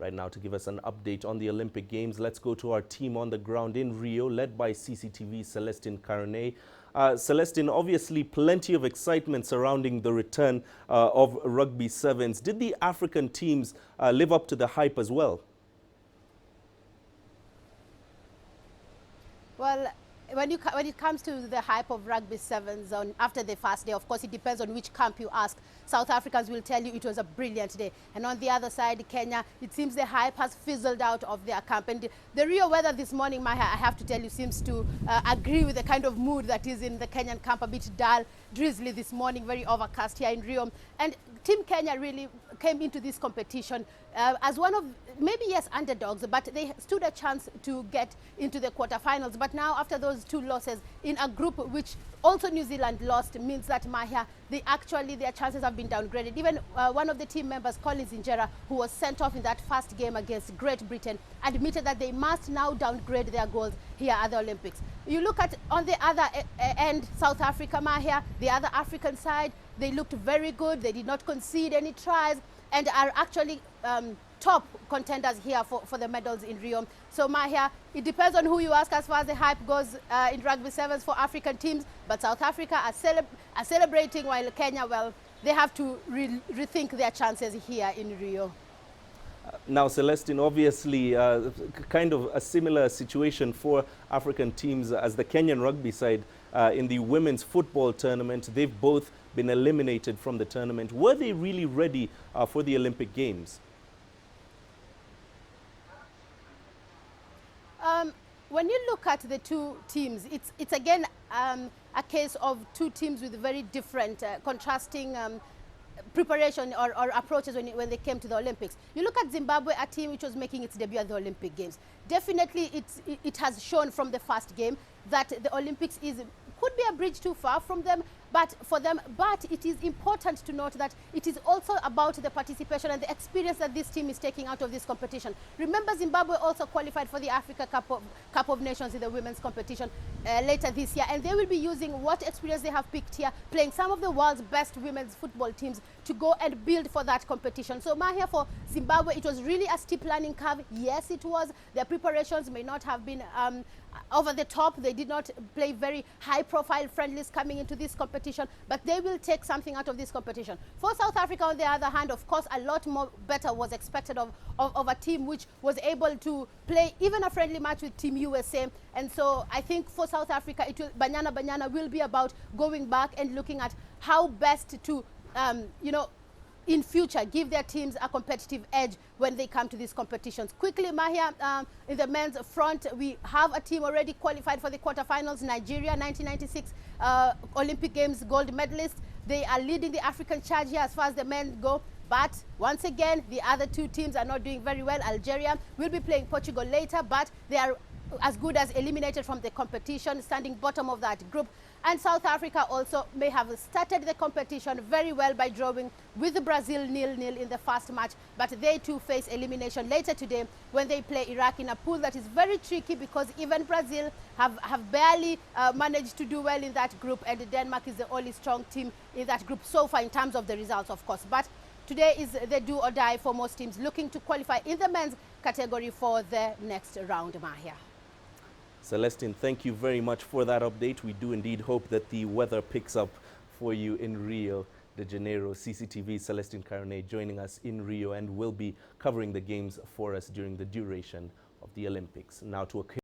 right now to give us an update on the Olympic Games. Let's go to our team on the ground in Rio, led by CCTV Celestine Karoney. Celestine, obviously plenty of excitement surrounding the return of rugby sevens. Did the African teams live up to the hype as well? Well, when it comes to the hype of rugby sevens after the first day, of course, it depends on which camp you ask. South Africans will tell you it was a brilliant day. And on the other side, Kenya, it seems the hype has fizzled out of their camp. And the Rio weather this morning, I have to tell you, seems to agree with the kind of mood that is in the Kenyan camp. A bit dull, drizzly this morning, very overcast here in Rio. And Team Kenya really came into this competition as one of, maybe yes, underdogs, but they stood a chance to get into the quarterfinals. But now, after those two losses in a group which also New Zealand lost, means that Mahia, their chances have been downgraded. Even one of the team members, Collins Injera, who was sent off in that first game against Great Britain, admitted that they must now downgrade their goals here at the Olympics. You look at, on the other end, South Africa, Mahia, the other African side, they looked very good. They did not concede any tries and are actually top contenders here for the medals in Rio. So Mahia, it depends on who you ask as far as the hype goes in rugby sevens for African teams. But South Africa are celebrating, while Kenya, well, they have to rethink their chances here in Rio. Now, Celestine, obviously, kind of a similar situation for African teams as the Kenyan rugby side in the women's football tournament. They've both been eliminated from the tournament. Were they really ready for the Olympic Games? When you look at the two teams, it's again a case of two teams with very different, contrasting preparation or approaches when they came to the Olympics. You look at Zimbabwe, a team which was making its debut at the Olympic Games. Definitely, it has shown from the first game that the Olympics could be a bridge too far from them, but it is important to note that it is also about the participation and the experience that this team is taking out of this competition. Remember, Zimbabwe also qualified for the Africa Cup of Nations in the women's competition later this year, and they will be using what experience they have picked here, playing some of the world's best women's football teams to go and build for that competition. So Mahia, for Zimbabwe, it was really a steep learning curve. Yes, it was. Their preparations may not have been over the top. They did not play very high-profile friendlies coming into this competition, but they will take something out of this competition. For South Africa, on the other hand, of course, a lot more better was expected of a team which was able to play even a friendly match with Team USA. And so I think for South Africa, Banyana will be about going back and looking at how best to, in future, give their teams a competitive edge when they come to these competitions. Quickly, Mahia, in the men's front, we have a team already qualified for the quarterfinals. Nigeria, 1996 Olympic Games gold medalist. They are leading the African charge here as far as the men go. But once again, the other two teams are not doing very well. Algeria will be playing Portugal later, but they are as good as eliminated from the competition, standing bottom of that group. And South Africa also may have started the competition very well by drawing with Brazil 0-0 in the first match, but they too face elimination later today when they play Iraq in a pool that is very tricky, because even Brazil have barely managed to do well in that group, and Denmark is the only strong team in that group so far in terms of the results, of course. But today is the do or die for most teams looking to qualify in the men's category for the next round, Mahia. Celestine, thank you very much for that update. We do indeed hope that the weather picks up for you in Rio de Janeiro. CCTV Celestine Karoney joining us in Rio and will be covering the games for us during the duration of the Olympics. Now to a